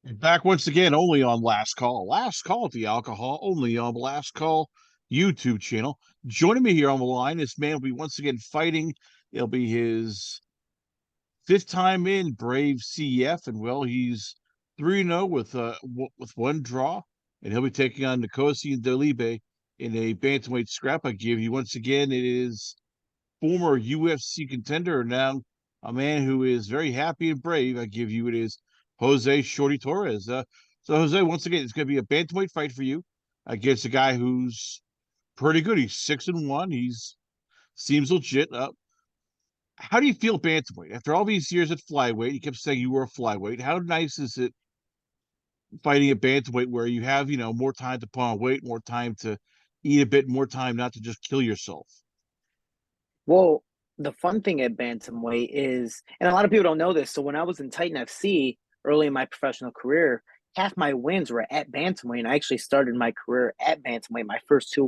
And back once again, only on Last Call. Last Call at the Alcohol, only on the Last Call YouTube channel. Joining me here on the line, this man will be once again fighting. It'll be his fifth time in Brave CF, and well, he's 3-0 with one draw, and he'll be taking on Nicosia and Delibe in a bantamweight scrap. I give you once again, it is former UFC contender, now a man who is very happy and brave. I give you it is Jose Shorty Torres. So Jose, once again, it's going to be a bantamweight fight for you against a guy who's pretty good. He's 6-1. He's seems legit. How do you feel bantamweight after all these years at flyweight? You kept saying you were a flyweight. How nice is it fighting a bantamweight where you have more time to put on weight, more time to eat a bit, more time not to just kill yourself? Well, the fun thing at bantamweight is, and a lot of people don't know this. So when I was in Titan FC early in my professional career, half my wins were at bantamweight. And I actually started my career at bantamweight. My first two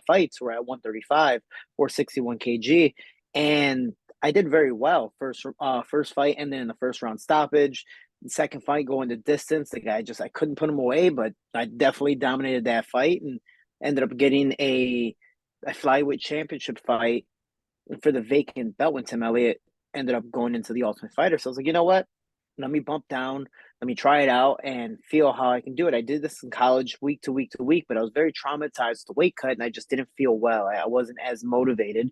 fights were at 135 or 61 kg, and I did very well first fight, and then in the first round stoppage. The second fight going the distance, the guy just I couldn't put him away, but I definitely dominated that fight and ended up getting a flyweight championship fight for the vacant belt when Tim Elliott ended up going into the Ultimate Fighter. So I was like, you know what? Let me bump down, let me try it out and feel how I can do it. I did this in college week to week to week, but I was very traumatized with the weight cut and I just didn't feel well. I wasn't as motivated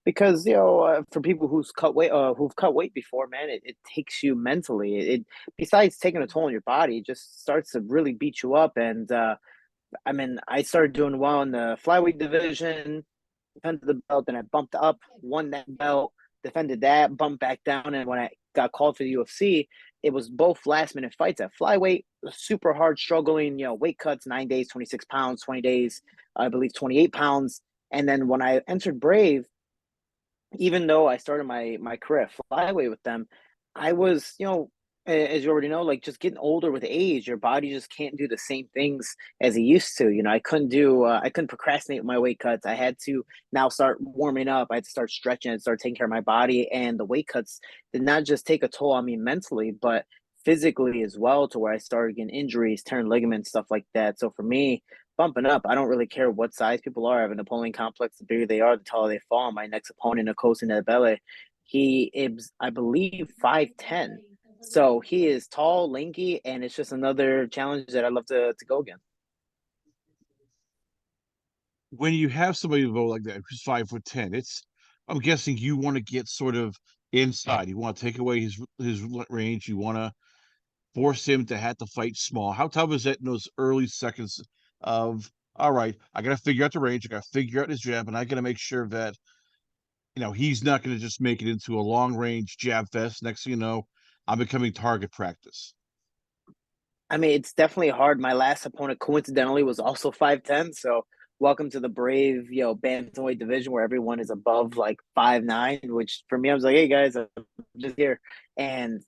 because, for people who've cut weight before, man, it takes you mentally. Besides taking a toll on your body, it just starts to really beat you up. And, I mean, I started doing well in the flyweight division, defended the belt, then I bumped up, won that belt, defended that, bumped back down, and when I got called for the UFC, it was both last minute fights at flyweight, super hard struggling, weight cuts, 9 days, 26 pounds, 20 days, I believe 28 pounds. And then when I entered Brave, even though I started my career at flyweight with them, I was, as you already know, like just getting older with age, your body just can't do the same things as it used to. I couldn't procrastinate my weight cuts. I had to now start warming up. I had to start stretching and start taking care of my body. And the weight cuts did not just take a toll on me mentally, but physically as well, to where I started getting injuries, tearing ligaments, stuff like that. So for me, bumping up. I don't really care what size people are. I have a Napoleon complex. The bigger they are, the taller they fall. My next opponent, Nicosia Nebele, he is, I believe, 5'10". So he is tall, lanky, and it's just another challenge that I'd love to go again. When you have somebody vote like that who's 5'10", I'm guessing you want to get sort of inside. You want to take away his range. You want to force him to have to fight small. How tough is that in those early seconds of, all right, I got to figure out the range, I got to figure out his jab, and I got to make sure that he's not going to just make it into a long range jab fest. Next thing you know, I'm becoming target practice. I mean, it's definitely hard. My last opponent, coincidentally, was also 5'10". So welcome to the Brave, bantamweight division where everyone is above like 5'9", which for me, I was like, hey guys, I'm just here. And,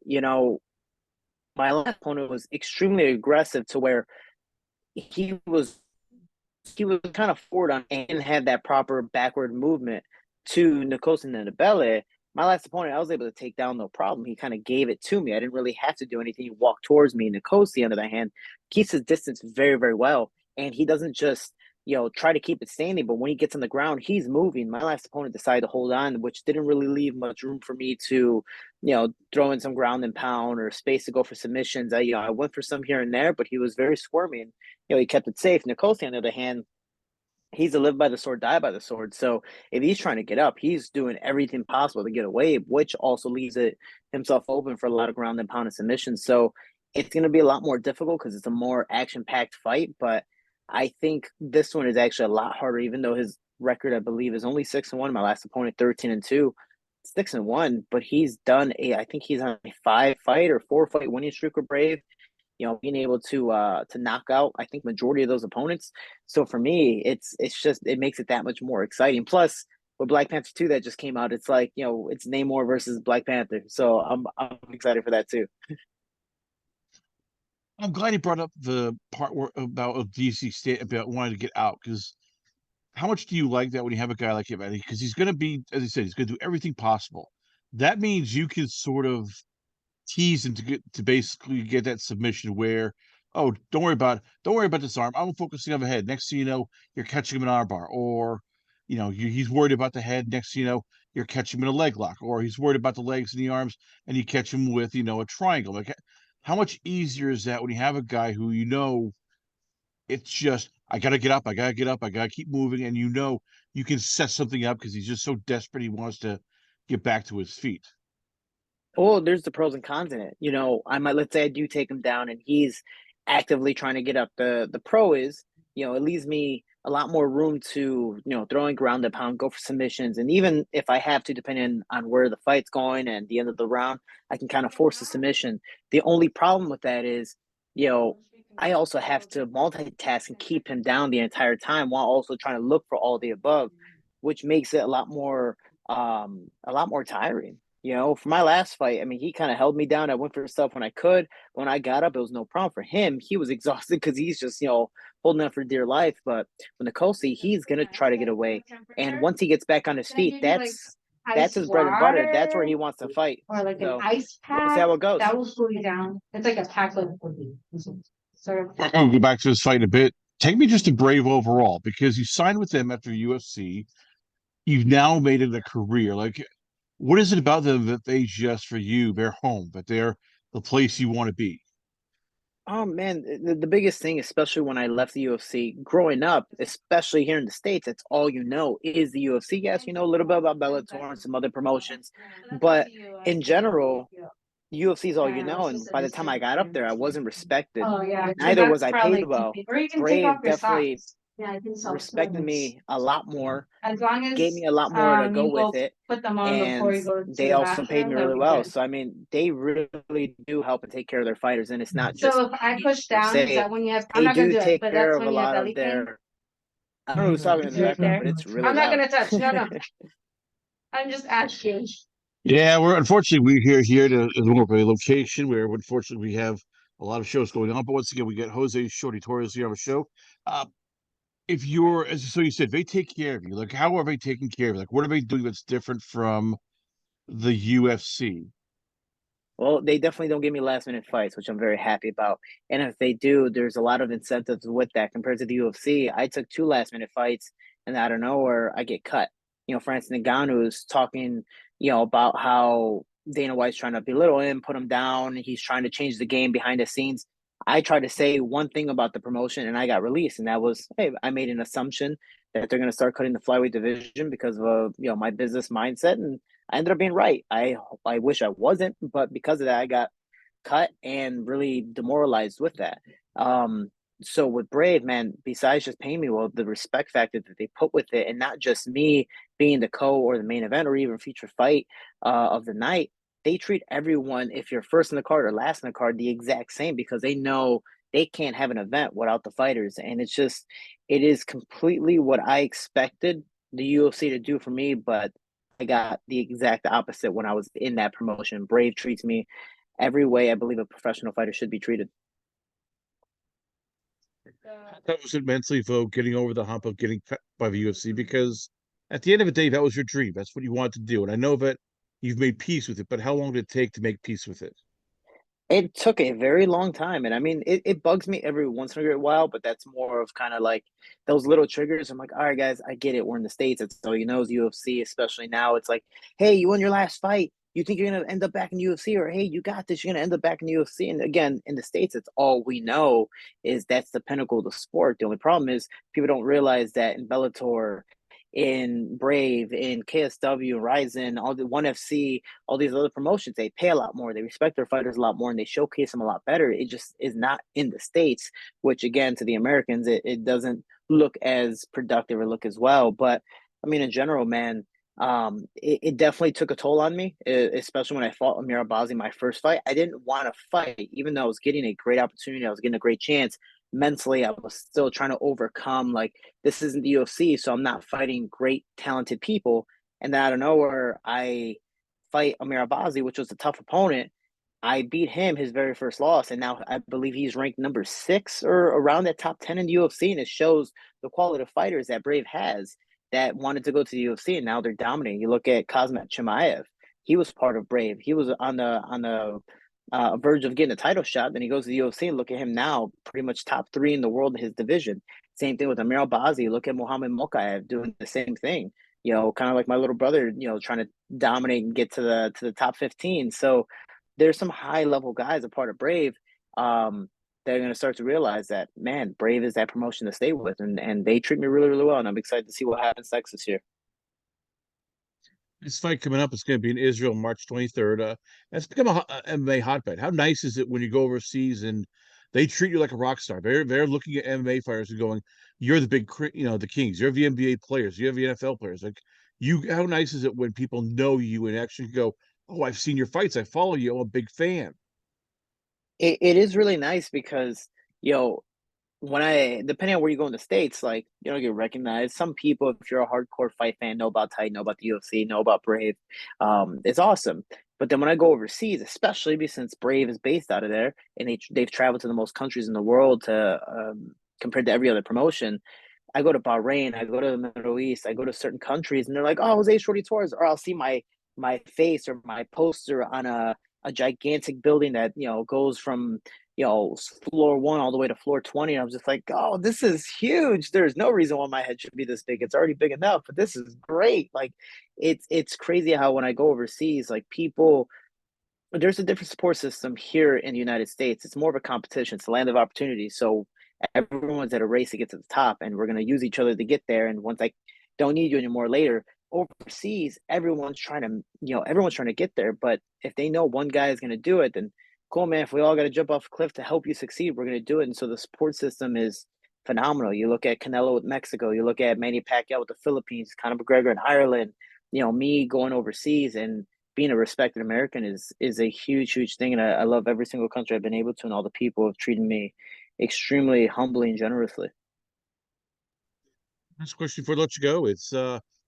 my last opponent was extremely aggressive to where he was he was kind of forward on and had that proper backward movement to Nicosia Nebele. My last opponent, I was able to take down no problem. He kind of gave it to me. I didn't really have to do anything. He walked towards me. Nicosia, on the other hand, keeps his distance very, very well. And he doesn't just, try to keep it standing, but when he gets on the ground, he's moving. My last opponent decided to hold on, which didn't really leave much room for me to, throw in some ground and pound or space to go for submissions. I went for some here and there, but he was very squirmy. And, he kept it safe. Nicosia, on the other hand, he's a live by the sword, die by the sword. So if he's trying to get up, he's doing everything possible to get away, which also leaves it himself open for a lot of ground and pound and submissions. So it's going to be a lot more difficult because it's a more action packed fight. But I think this one is actually a lot harder, even though his record, I believe, is only 6-1. My last opponent, 13-2, 6-1. But I think he's on a 5-fight or 4-fight winning streak with Brave, being able to knock out, I think, majority of those opponents. So for me, it's just it makes it that much more exciting. Plus, with Black Panther 2 that just came out, it's like, it's Namor versus Black Panther. So I'm excited for that too. I'm glad he brought up the part about DC State about wanting to get out, because how much do you like that when you have a guy like him? Because he's going to be, as I said, he's going to do everything possible. That means you can sort of tease him to basically get that submission where, oh, don't worry about this arm. I'm focusing on the head. Next thing you know, you're catching him in an armbar, or he's worried about the head. Next thing you know, you're catching him in a leg lock, or he's worried about the legs and the arms, and you catch him with a triangle. Like, how much easier is that when you have a guy who it's just, I gotta get up, I gotta get up, I gotta keep moving, and you can set something up because he's just so desperate he wants to get back to his feet. Well, there's the pros and cons in it. I might, let's say I do take him down and he's actively trying to get up. The pro is, it leaves me a lot more room to, throwing ground and pound, go for submissions. And even if I have to, depending on where the fight's going and the end of the round, I can kind of force a submission. The only problem with that is, I also have to multitask and keep him down the entire time while also trying to look for all the above, which makes it a lot more tiring. For my last fight, I mean, he kind of held me down. I went for stuff when I could. When I got up, it was no problem for him. He was exhausted because he's just, holding on for dear life. But when the Kosi, he's gonna try to get away. And once he gets back on his feet, that's Ice his bread and butter. That's where water he wants to fight. or like an So ice we'll see pack how it goes. that will cool you down. It's like a pack of cookies. Sort of. I'll go back to this fight in a bit. Take me just to Brave overall, because you signed with them after UFC. You've now made it a career. Like, what is it about them that they just for you, they're home, that they're the place you want to be? Oh man, the biggest thing, especially when I left the UFC, growing up, especially here in the States, that's all you know is the UFC. Yes, you know a little bit about Bellator and some other promotions, but in general, UFC is all you know. And by the time I got up there, I wasn't respected. Oh yeah, so Neither was that's I paid probably well. or you can take off Brave your definitely socks. Yeah, I think so respected too. me a lot more, As long gave as me a lot more to go you with both it, put them on before and you go to they the also paid bathroom, me that'll really be well. good. So I mean, they really do help and take care of their fighters, and it's not just So if I push down, is say it. that when you have? I'm They not gonna do do it, take but care that's of a when you have lot of belly pain. their. I don't know who's talking in It's the right background, there. but it's really I'm not loud. gonna touch. No, no. I'm just asking. Yeah, we're unfortunately we're here to in more of a location where unfortunately we have a lot of shows going on. But once again, we got Jose Shorty Torres here on the show. Uh, if you're, as so you said, they take care of you. Like, how are they taking care of you? Like, what are they doing that's different from the UFC? Well, they definitely don't give me last minute fights, which I'm very happy about. And if they do, there's a lot of incentives with that compared to the UFC. I took two last minute fights, and out of nowhere, I get cut. Francis Ngannou's talking, about how Dana White's trying to belittle him, put him down. He's trying to change the game behind the scenes. I tried to say one thing about the promotion, and I got released, and that was, hey, I made an assumption that they're going to start cutting the flyweight division because of my business mindset, and I ended up being right. I wish I wasn't, but because of that, I got cut and really demoralized with that. So with Brave, man, besides just paying me well, the respect factor that they put with it, and not just me being the co or the main event or even feature fight of the night, they treat everyone, if you're first in the card or last in the card, the exact same because they know they can't have an event without the fighters. And it is completely what I expected the UFC to do for me, but I got the exact opposite when I was in that promotion. Brave treats me every way I believe a professional fighter should be treated. That was immensely though, getting over the hump of getting cut by the UFC, because at the end of the day, that was your dream. That's what you wanted to do. And I know that you've made peace with it, but how long did it take to make peace with it? It took a very long time. And I mean, it bugs me every once in a great while, but that's more of kind of like those little triggers. I'm like, all right, guys, I get it. We're in the States. It's all you know is UFC, especially now. It's like, hey, you won your last fight. You think you're going to end up back in UFC? Or, hey, you got this. You're going to end up back in UFC. And again, in the States, it's all we know is that's the pinnacle of the sport. The only problem is people don't realize that in Bellator, in Brave, in KSW, Ryzen, all the ONE FC, all these other promotions, they pay a lot more. They respect their fighters a lot more and they showcase them a lot better. It just is not in the States, which again, to the Americans, it doesn't look as productive or look as well. But I mean, in general, man, it definitely took a toll on me, especially when I fought Amir Abazi my first fight. I didn't want to fight, even though I was getting a great opportunity, I was getting a great chance. Mentally, I was still trying to overcome like this isn't the UFC, so I'm not fighting great, talented people. And then out of nowhere, I fight Amir Abazi, which was a tough opponent. I beat him his very first loss, and now I believe he's ranked number 6 or around that top 10 in the UFC. And it shows the quality of fighters that Brave has that wanted to go to the UFC, and now they're dominating. You look at Kazmat Chimaev; he was part of Brave. He was on the verge of getting a title shot. Then he goes to the UFC, and look at him now, pretty much top 3 in the world in his division. Same thing with Amir Albazi. Look at Mohamed Mokaev doing the same thing. You know, kind of like my little brother, you know, trying to dominate and get to the top 15. So there's some high level guys a part of Brave. They're going to start to realize that, man, Brave is that promotion to stay with, and they treat me really, really well, and I'm excited to see what happens next this year. This fight coming up is going to be in Israel, March 23rd. It's become a MMA hotbed. How nice is it when you go overseas and they treat you like a rock star? They're looking at MMA fighters and going, "You're the big, you know, the kings. You're the NBA players. You're the NFL players." Like you, how nice is it when people know you and actually go, "Oh, I've seen your fights. I follow you. I'm a big fan." It is really nice because, you know, when I depending on where you go in the States, like, you don't get recognized. Some people, if you're a hardcore fight fan, know about Titan, know about the UFC, know about Brave. It's awesome. But then when I go overseas, especially since Brave is based out of there and they've traveled to the most countries in the world to compared to every other promotion, I go to Bahrain, I go to the Middle East, I go to certain countries, and they're like, "Oh, Jose Shorty Torres," or I'll see my face or my poster on a gigantic building that, you know, goes from, you know, floor 1 all the way to floor 20. And I'm just like, "Oh, this is huge. There's no reason why my head should be this big. It's already big enough, but this is great." Like, it's crazy how when I go overseas, like, people there's a different support system here in the United States. It's more of a competition. It's a land of opportunity. So everyone's at a race to get to the top, and we're going to use each other to get there. And once I don't need you anymore later, overseas, everyone's trying to get there. But if they know one guy is going to do it, then cool, man. If we all got to jump off a cliff to help you succeed, we're going to do it. And so the support system is phenomenal. You look at Canelo with Mexico, you look at Manny Pacquiao with the Philippines, Conor McGregor in Ireland, you know, me going overseas and being a respected American is a huge thing, and I love every single country I've been able to, and all the people have treated me extremely humbly and generously. Last question before I let you go. It's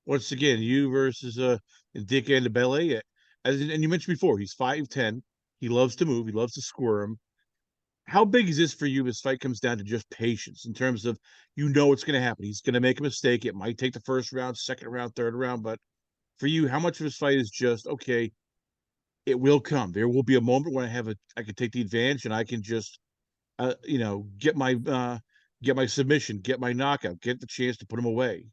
once again you versus Dick Andabele. And you mentioned before, he's 5'10". He loves to move. He loves to squirm. How big is this for you? This fight comes down to just patience in terms of you know what's going to happen. He's going to make a mistake. It might take the first round, second round, third round, but for you, how much of this fight is just okay? It will come. There will be a moment when I can take the advantage and I can just you know, get my submission, get my knockout, get the chance to put him away.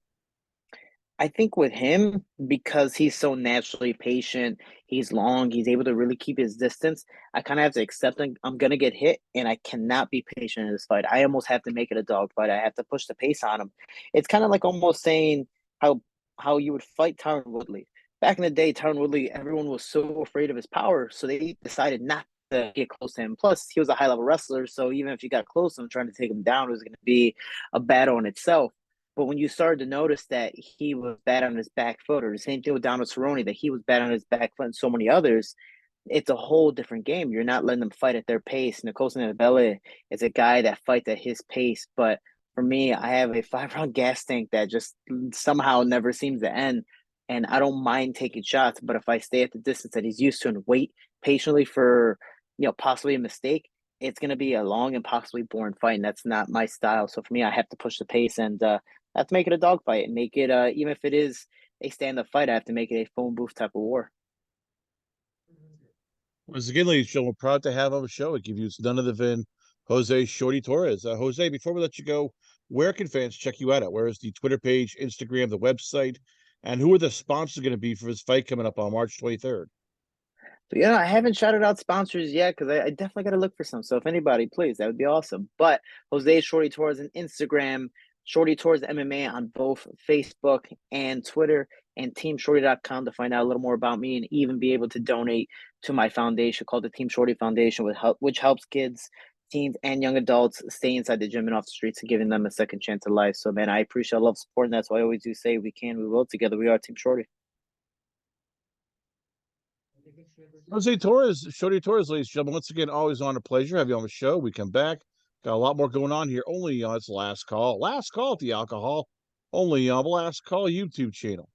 I think with him, because he's so naturally patient, he's long, he's able to really keep his distance. I kind of have to accept I'm gonna get hit, and I cannot be patient in this fight. I almost have to make it a dog fight. I have to push the pace on him. It's kind of like almost saying how you would fight Tyron Woodley. Back in the day, Tyron Woodley, everyone was so afraid of his power, so they decided not to get close to him. Plus, he was a high level wrestler, so even if you got close to him trying to take him down, it was going to be a battle in itself. But when you started to notice that he was bad on his back foot, or the same thing with Donald Cerrone, that he was bad on his back foot and so many others, it's a whole different game. You're not letting them fight at their pace. Nicole Bella is a guy that fights at his pace. But for me, I have a 5 round gas tank that just somehow never seems to end. And I don't mind taking shots, but if I stay at the distance that he's used to and wait patiently for, you know, possibly a mistake, it's going to be a long and possibly boring fight. And that's not my style. So for me, I have to push the pace and I have to make it a dogfight and make it, even if it is a stand-up fight, I have to make it a phone booth type of war. Once again, ladies and gentlemen, we're proud to have on the show. It gives you none other than Jose Shorty Torres. Jose, before we let you go, where can fans check you out at? Where is the Twitter page, Instagram, the website, and who are the sponsors going to be for this fight coming up on March 23rd? So, yeah, I haven't shouted out sponsors yet because I definitely got to look for some. So if anybody, please, that would be awesome. But Jose Shorty Torres on Instagram, Shorty Torres MMA on both Facebook and Twitter, and teamshorty.com to find out a little more about me and even be able to donate to my foundation called the Team Shorty Foundation, which helps kids, teens, and young adults stay inside the gym and off the streets and giving them a second chance at life. So, man, I appreciate love, support, and that's why I always do say we can, we will. Together we are Team Shorty. Jose Torres, Shorty Torres, ladies and gentlemen, once again, always on a pleasure. Have you on the show. We come back. Got a lot more going on here. Only on its last call. Last call at the alcohol. Only on the Last Call YouTube channel.